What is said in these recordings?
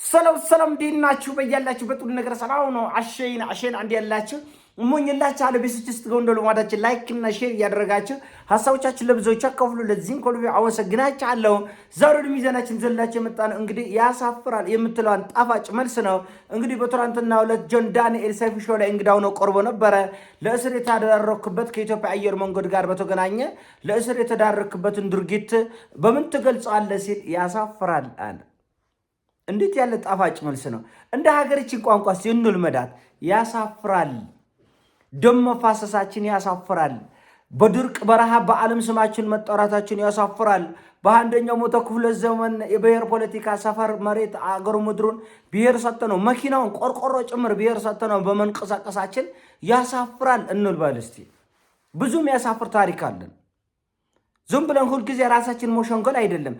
ሰላም ዲናችሁ በያላችሁበት ሁሉ ነገር ሰላም ነው። አሸይን አንድ ያላችሁ እሞኝላችሁ አለ ቤስችስት ጎንዶሎ ማዳችን ላይክ እና ሼር ያደረጋችሁ ሐሳቦቻችሁ ለብዙዎች አካፍሉ። ለዚህም ኮልቪ አመሰግናችኋለሁ። ዛሬ ሚዛናችን ዘላችሁ መጣን። እንግዲህ ያሳፍራል የምትለዋን ጣፋጭ መልስ ነው። እንግዲህ በትናንትናው ዕለት ጆን ዳንኤል ሰይፉ ሾው ላይ እንግዳው ነው ቀርቦ ነበረ። ለእስር የተዳረክበት ከኢትዮጵያ አየር መንገድ ጋር በተገናኘ ለእስር የተዳረክበትን ድርጊት በምን ትገልጻለህ ሲል ያሳፍራል አለ። እንዴት ያለ ጣፋጭ መልስ ነው! እንደ ሀገራችን ቋንቋ ሲንል መዳት ያሳፍራል። ደም መፋሰሳችን ያሳፍራል። በድርቅ በረሃ በዓለም ስማችን መጠራታችን ያሳፍራል። በአንደኛው መቶ ክፍለ ዘመን የብሔር ፖለቲካ ሰፈር መሬት አገሩ ምድሩን ብሔር ሰጠነው፣ መኪናውን ቆርቆሮ ጭምር ብሔር ሰጠነው በመንቀሳቀሳችን ያሳፍራል እንልበል እስቲ። ብዙም ያሳፍር ታሪክ አለን። ዝም ብለን ሁል ጊዜ ራሳችን ሞሸንገል አይደለም።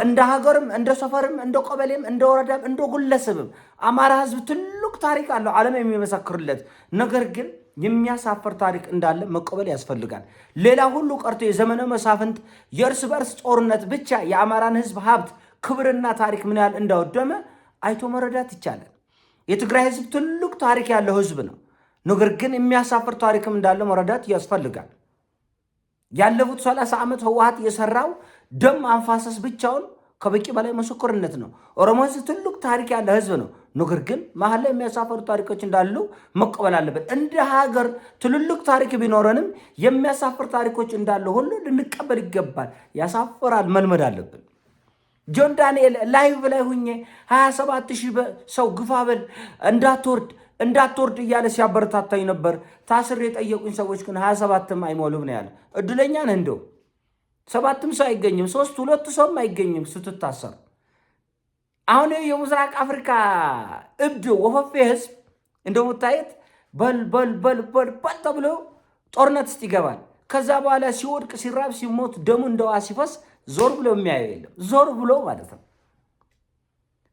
እንደ ሀገርም እንደ ሰፈርም እንደ ቀበሌም እንደ ወረዳም እንደ ግለሰብም አማራ ህዝብ ትልቅ ታሪክ አለው ዓለም የሚመሰክርለት። ነገር ግን የሚያሳፍር ታሪክ እንዳለ መቀበል ያስፈልጋል። ሌላ ሁሉ ቀርቶ የዘመነ መሳፍንት የእርስ በርስ ጦርነት ብቻ የአማራን ህዝብ ሀብት ክብርና ታሪክ ምን ያህል እንዳወደመ አይቶ መረዳት ይቻላል። የትግራይ ህዝብ ትልቅ ታሪክ ያለው ህዝብ ነው። ነገር ግን የሚያሳፍር ታሪክም እንዳለ መረዳት ያስፈልጋል። ያለፉት 30 ዓመት ህወሓት የሰራው ደም አንፋሰስ ብቻውን ከበቂ በላይ መስክርነት ነው። ኦሮሞ ህዝብ ትልቅ ታሪክ ያለ ህዝብ ነው። ነገር ግን መሀል ላይ የሚያሳፍሩ ታሪኮች እንዳሉ መቀበል አለበት። እንደ ሀገር ትልልቅ ታሪክ ቢኖረንም የሚያሳፍር ታሪኮች እንዳሉ ሁሉ ልንቀበል ይገባል። ያሳፍራል፣ መልመድ አለብን። ጆን ዳንኤል ላይቭ ላይ ሁኜ 27000 ሰው ግፋበል እንዳትወርድ እያለ ሲያበረታታኝ ነበር። ታስር የጠየቁኝ ሰዎች ግን 27ም አይሞሉም ነው ያለ። እድለኛ ነህ። እንደው 7ም ሰው አይገኝም፣ 2 ሰውም አይገኝም ስትታሰር። አሁን የምስራቅ አፍሪካ እብድ ወፈፌ ህዝብ እንደምታየት በል ተብሎ ጦርነት ውስጥ ይገባል። ከዛ በኋላ ሲወድቅ ሲራብ ሲሞት ደሙ እንደዋ ሲፈስ ዞር ብሎ የሚያየው የለም። ዞር ብሎ ማለት ነው።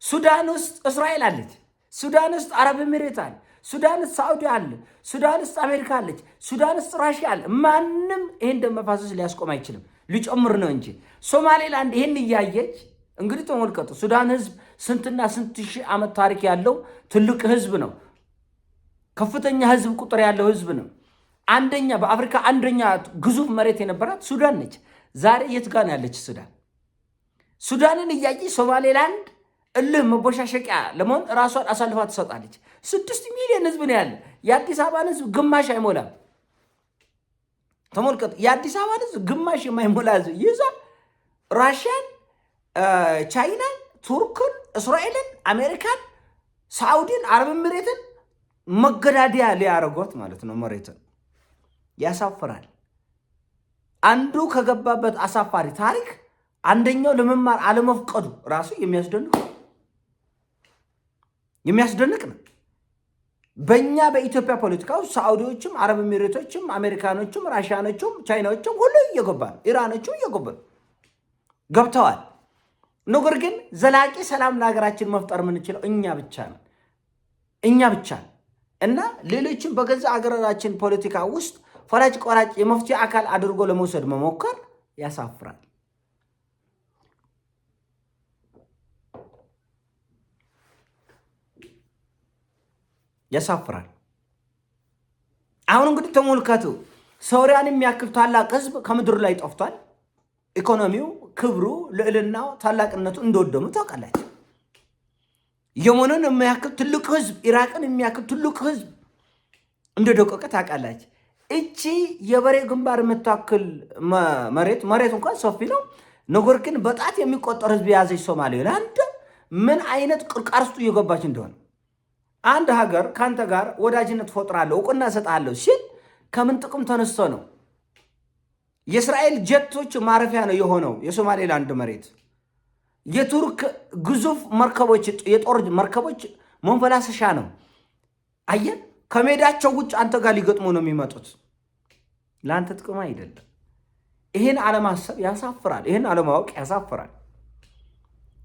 ሱዳን ውስጥ እስራኤል አለች። ሱዳን ውስጥ አረብ ኤሚሬት አለ። ሱዳን ውስጥ ሳዑዲ አለ። ሱዳን ውስጥ አሜሪካ አለች። ሱዳን ውስጥ ራሽያ አለ። ማንም ይሄን ደም መፋሰስ ሊያስቆም አይችልም፣ ሊጨምር ነው እንጂ። ሶማሌላንድ ይሄን እያየች እንግዲህ ተመልከቱ። ሱዳን ህዝብ ስንትና ስንት ሺህ ዓመት ታሪክ ያለው ትልቅ ህዝብ ነው። ከፍተኛ ህዝብ ቁጥር ያለው ህዝብ ነው። በአፍሪካ አንደኛ ግዙፍ መሬት የነበራት ሱዳን ነች። ዛሬ የት ጋር ነው ያለች ሱዳን? ሱዳንን እያየች ሶማሌላንድ እልህ መቦሻሸቂያ ለመሆን ራሷን አሳልፋ ትሰጣለች። 6 ሚሊዮን ህዝብ ነው ያለ። የአዲስ አበባን ህዝብ ግማሽ አይሞላም። ተመልከቱ። የአዲስ አበባን ህዝብ ግማሽ የማይሞላ ህዝብ ይዛ ራሽያን፣ ቻይናን፣ ቱርክን፣ እስራኤልን፣ አሜሪካን፣ ሳዑዲን፣ አረብ ኤሚሬትን መገዳደያ ሊያደርጓት ማለት ነው መሬትን። ያሳፍራል። አንዱ ከገባበት አሳፋሪ ታሪክ አንደኛው ለመማር አለመፍቀዱ ራሱ የሚያስደንቅ ነው። በእኛ በኢትዮጵያ ፖለቲካ ውስጥ ሳዑዲዎችም አረብ ኤሚሬቶችም አሜሪካኖችም ራሽያኖችም ቻይናዎችም ሁሉ እየገባ ነው። ኢራኖችም እየገባ ነው፣ ገብተዋል። ነገር ግን ዘላቂ ሰላም ለሀገራችን መፍጠር የምንችለው እኛ ብቻ ነን እና ሌሎችም በገዛ አገራችን ፖለቲካ ውስጥ ፈላጭ ቆራጭ የመፍትሄ አካል አድርጎ ለመውሰድ መሞከር ያሳፍራል። አሁን እንግዲህ ተመልከቱ። ሶሪያን የሚያክል ታላቅ ህዝብ ከምድር ላይ ጠፍቷል። ኢኮኖሚው፣ ክብሩ፣ ልዕልናው፣ ታላቅነቱ እንደወደሙ ታውቃላችሁ። የመንን የሚያክል ትልቅ ህዝብ፣ ኢራቅን የሚያክል ትልቅ ህዝብ እንደደቀቀ ታውቃላችሁ። እቺ የበሬ ግንባር የምታክል መሬት እንኳን ሰፊ ነው። ነገር ግን በጣት የሚቆጠር ህዝብ የያዘች ሶማሌላንድ ምን አይነት ቅርቃር ውስጥ እየገባች እንደሆነ። አንድ ሀገር ካንተ ጋር ወዳጅነት ፈጥራለሁ እውቅና እሰጥሃለሁ ሲል ከምን ጥቅም ተነስቶ ነው? የእስራኤል ጀቶች ማረፊያ ነው የሆነው የሶማሌላንድ መሬት። የቱርክ ግዙፍ መርከቦች፣ የጦር መርከቦች መንፈላሰሻ ነው። አየን። ከሜዳቸው ውጭ አንተ ጋር ሊገጥሙ ነው የሚመጡት። ለአንተ ጥቅም አይደለም። ይህን አለማሰብ ያሳፍራል። ይህን አለማወቅ ያሳፍራል።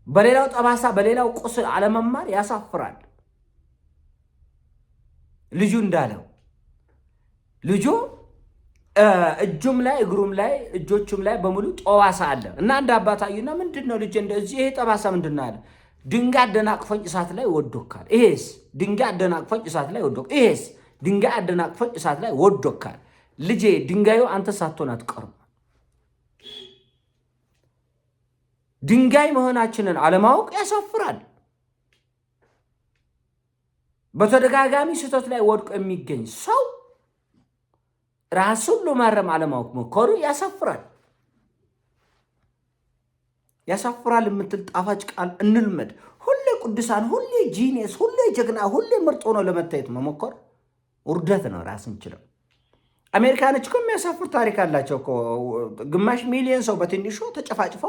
በሌላው ጠባሳ በሌላው ቁስል አለመማር ያሳፍራል። ልጁ እንዳለው ልጁ እጁም ላይ እግሩም ላይ እጆቹም ላይ በሙሉ ጠባሳ አለ እና አንድ አባታዩና ምንድነው ልጅ እንደዚህ ይሄ ጠባሳ ምንድነው አለ። ድንጋይ አደናቅፎኝ እሳት ላይ ወዶካል። ይሄስ ድንጋይ አደናቅፎኝ እሳት ላይ ወዶካል። ይሄስ ድንጋይ አደናቅፎኝ እሳት ላይ ወዶካል። ልጄ ድንጋዩ አንተ ሳትሆን አትቀርም። ድንጋይ መሆናችንን አለማወቅ ያሳፍራል። በተደጋጋሚ ስህተት ላይ ወድቆ የሚገኝ ሰው ራሱን ለማረም አለማወቅ መኮሩ ያሳፍራል። ያሳፍራል የምትል ጣፋጭ ቃል እንልመድ። ሁሌ ቅዱሳን፣ ሁሌ ጂኒየስ፣ ሁሌ ጀግና፣ ሁሌ ምርጥ ሆኖ ለመታየት መሞከር ውርደት ነው። ራስን ችለው አሜሪካኖች እኮ የሚያሳፍር ታሪክ አላቸው እኮ። ግማሽ ሚሊዮን ሰው በትንሹ ተጨፋጭፎ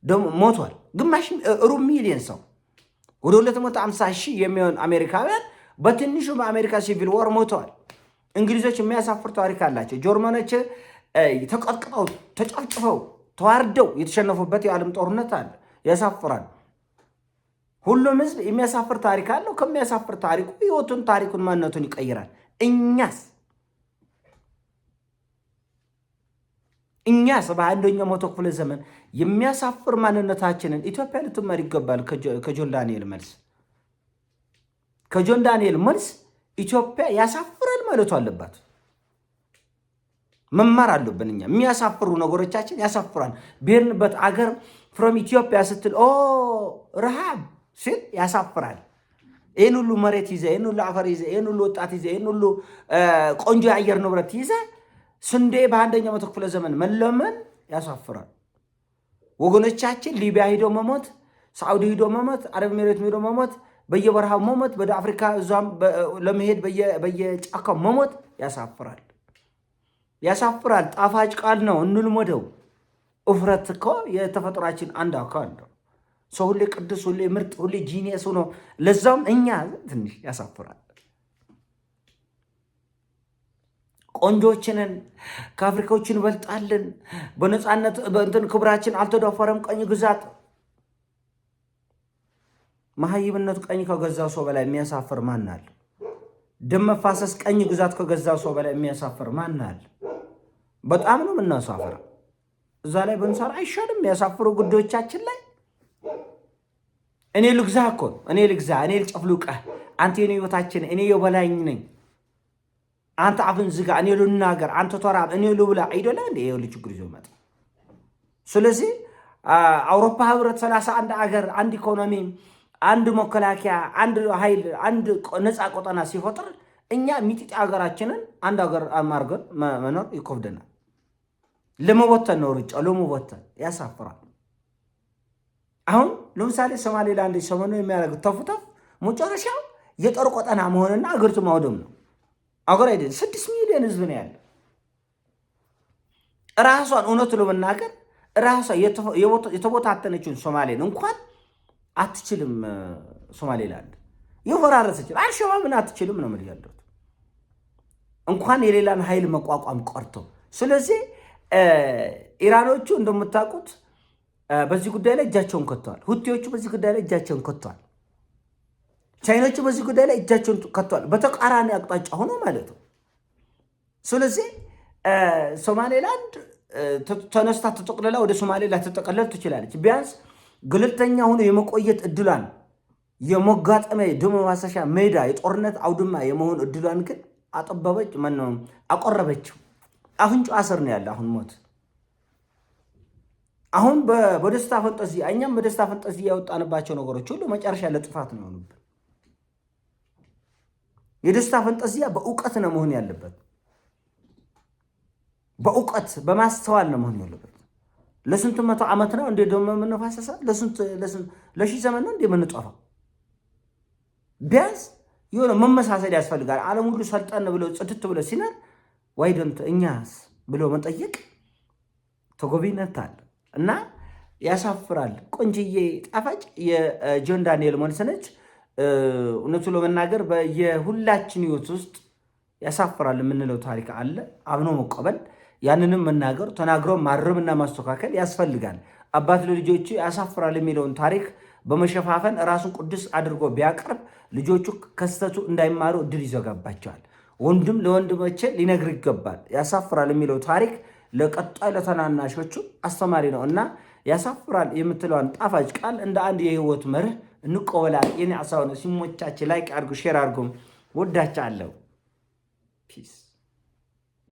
ደግሞ ሞቷል። ግማሽ ሩብ ሚሊዮን ሰው ወደ 250 ሺህ የሚሆን አሜሪካውያን በትንሹ በአሜሪካ ሲቪል ወር ሞተዋል። እንግሊዞች የሚያሳፍር ታሪክ አላቸው። ጀርመኖች ተቀጥቅጠው ተጨፍጭፈው ተዋርደው የተሸነፉበት የዓለም ጦርነት አለ። ያሳፍራል። ሁሉም ህዝብ የሚያሳፍር ታሪክ አለው። ከሚያሳፍር ታሪኩ ህይወቱን፣ ታሪኩን፣ ማንነቱን ይቀይራል። እኛስ በ21ኛው መቶ ክፍለ ዘመን የሚያሳፍር ማንነታችንን ኢትዮጵያ ልትማር ይገባል። ከጆን ዳንኤል መልስ ኢትዮጵያ ያሳፍራል ማለቱ አለባት። መማር አለብን። እኛ የሚያሳፍሩ ነገሮቻችን ያሳፍራል። ብሄርንበት አገር ፍሮም ኢትዮጵያ ስትል ረሃብ ሲል ያሳፍራል። ይህን ሁሉ መሬት ይዘ፣ ይህን ሁሉ አፈር ይዘ፣ ይህን ሁሉ ወጣት ይዘ፣ ይህን ሁሉ ቆንጆ የአየር ንብረት ይዘ ስንዴ በ21ኛው መቶ ክፍለ ዘመን መለመን ያሳፍራል። ወገኖቻችን ሊቢያ ሂዶ መሞት፣ ሳዑዲ ሂዶ መሞት፣ አረብ ኤሚሬት ሂዶ መሞት፣ በየበረሃው መሞት፣ ወደ አፍሪካ እዛም ለመሄድ በየጫካው መሞት ያሳፍራል። ጣፋጭ ቃል ነው፣ እንልመደው። እፍረት እኮ የተፈጥሯችን አንድ አካል ነው። ሰው ሁሌ ቅዱስ፣ ሁሌ ምርጥ፣ ሁሌ ጂኒየስ ሆኖ ለዛውም እኛ ትንሽ ያሳፍራል። ቆንጆችንን ከአፍሪካዎችን እንበልጣለን። በነፃነት በእንትን ክብራችን አልተደፈረም። ቀኝ ግዛት መሀይብነቱ ቀኝ ከገዛው ሰው በላይ የሚያሳፍር ማን አለ? ደም መፋሰስ ቀኝ ግዛት ከገዛው ሰው በላይ የሚያሳፍር ማን አለ? በጣም ነው የምናሳፍረው። እዛ ላይ ብንሰራ አይሻልም? የሚያሳፍሩ ጉዳዮቻችን ላይ እኔ ልግዛ እኮ እኔ ልጨፍልቀህ፣ አንተ የኔ ህይወታችን፣ እኔ የበላይ ነኝ፣ አንተ አፍን ዝጋ፣ እኔ ልናገር፣ አንተ ተራብ፣ እኔ ልብላ አይደለ እንዴ? ይሄ ችግር ይዞ መጣ። ስለዚህ አውሮፓ ህብረት 31 አገር፣ አንድ ኢኮኖሚ፣ አንድ መከላከያ፣ አንድ ኃይል፣ አንድ ነፃ ቆጠና ሲፈጥር እኛ ሚጢጢ ሀገራችንን አንድ ሀገር አማርገን መኖር ይከብደናል። ለመወተን ነው ሩጫ፣ ለመወተን ያሳፍራል። አሁን ለምሳሌ ሶማሌላንድ ሰሞኑ የሚያደርጉት ተፉተፍ መጨረሻው የጦር ቆጠና መሆንና አገሪቱ ማውደም ነው። አገር አይደል 6 ሚሊዮን ህዝብ ነው ያለው። ራሷን እውነቱ ለመናገር ራሷ የተቦታተነችውን ሶማሌን እንኳን አትችልም። ሶማሌላንድ ይወራረሰች አልሸባብን አትችልም ነው ማለት እንኳን የሌላን ኃይል መቋቋም ቆርቶ። ስለዚህ ኢራኖቹ እንደምታውቁት በዚህ ጉዳይ ላይ እጃቸውን ከተዋል። ሁቲዎቹ በዚህ ጉዳይ ላይ እጃቸውን ከተዋል። ቻይኖቹ በዚህ ጉዳይ ላይ እጃቸውን ከተዋል። በተቃራኒ አቅጣጫ ሆኖ ማለት ነው። ስለዚህ ሶማሌላንድ ተነስታ ተጠቅልላ ወደ ሶማሌላንድ ተጠቀለል ትችላለች። ቢያንስ ገለልተኛ ሆኖ የመቆየት እድሏን፣ የመጋጠሚያ ደም ማሳሻ ሜዳ፣ የጦርነት አውድማ የመሆን እድሏን ግን አጠበበች፣ አቆረበችው። አፍንጫ ስር ነው ያለ አሁን ሞት። አሁን በደስታ ፈንጠዝያ እኛም በደስታ ፈንጠዝያ ያወጣንባቸው ነገሮች ሁሉ መጨረሻ ለጥፋት ነው የሆኑብን። የደስታ ፈንጠዝያ በእውቀት ነው መሆን ያለበት። በእውቀት በማስተዋል ነው መሆን ያለበት። ለስንት መቶ ዓመት ነው እንደ ደም የምንፋሰሳ? ለሺህ ዘመን ነው እንደ የምንጠፋው? ቢያንስ የሆነ መመሳሰል ያስፈልጋል። ዓለም ሁሉ ሰልጠን ብሎ ጽድት ብሎ ሲነር ዋይደንት እኛስ ብሎ መጠየቅ ተገቢነት አለ እና ያሳፍራል። ቆንጅዬ ጣፋጭ የጆን ዳንኤል መልስ ነች። እውነቱ ለመናገር በየሁላችን ህይወት ውስጥ ያሳፍራል የምንለው ታሪክ አለ። አምኖ መቀበል፣ ያንንም መናገር፣ ተናግሮ ማረምና ማስተካከል ያስፈልጋል። አባት ለልጆቹ ያሳፍራል የሚለውን ታሪክ በመሸፋፈን ራሱን ቅዱስ አድርጎ ቢያቀርብ ልጆቹ ከስተቱ እንዳይማሩ እድል ይዘጋባቸዋል። ወንድም ለወንድሞቼ ሊነግር ይገባል። ያሳፍራል የሚለው ታሪክ ለቀጣይ ለተናናሾቹ አስተማሪ ነው እና ያሳፍራል የምትለዋን ጣፋጭ ቃል እንደ አንድ የህይወት መርህ እንቆበላት። የኔ ሀሳብ ነው። ሲሞቻችሁ ላይክ አድርጉ፣ ሼር አድርጉ። ወዳችኋለሁ። ፒስ